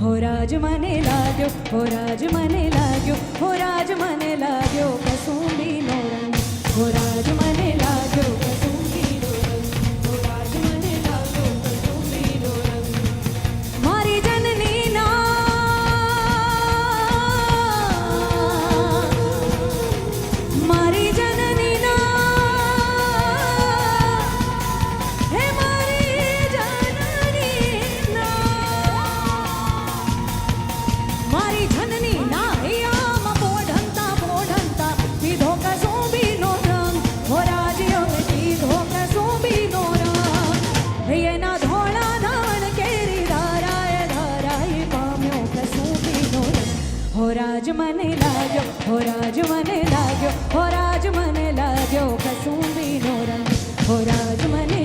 हो राज मने लाग्यो, हो राज मने लाग्यो, हो राज मने लाग्यो कसुंबीनो रंग, हो राज मने लाग्यो कसुंबीनो रंग, हो राज मने लाग्यो कसुंबीनो रंग। मारी जननी ना मारी जननी ना हे मारी जननी ना मारी जननी ना हियाम पोढंता पीधो कसुंबीनो रंग, हो राज्यो में पीधो कसुंबीनो रंग। एना धोळा धाण केरी धाराए पाम्यो कसुंबीनो रंग, हो राज मने लाग्यो, हो राज मने लाग्यो, हो राज मने लाग्यो कसुंबीनो रंग, हो राज मने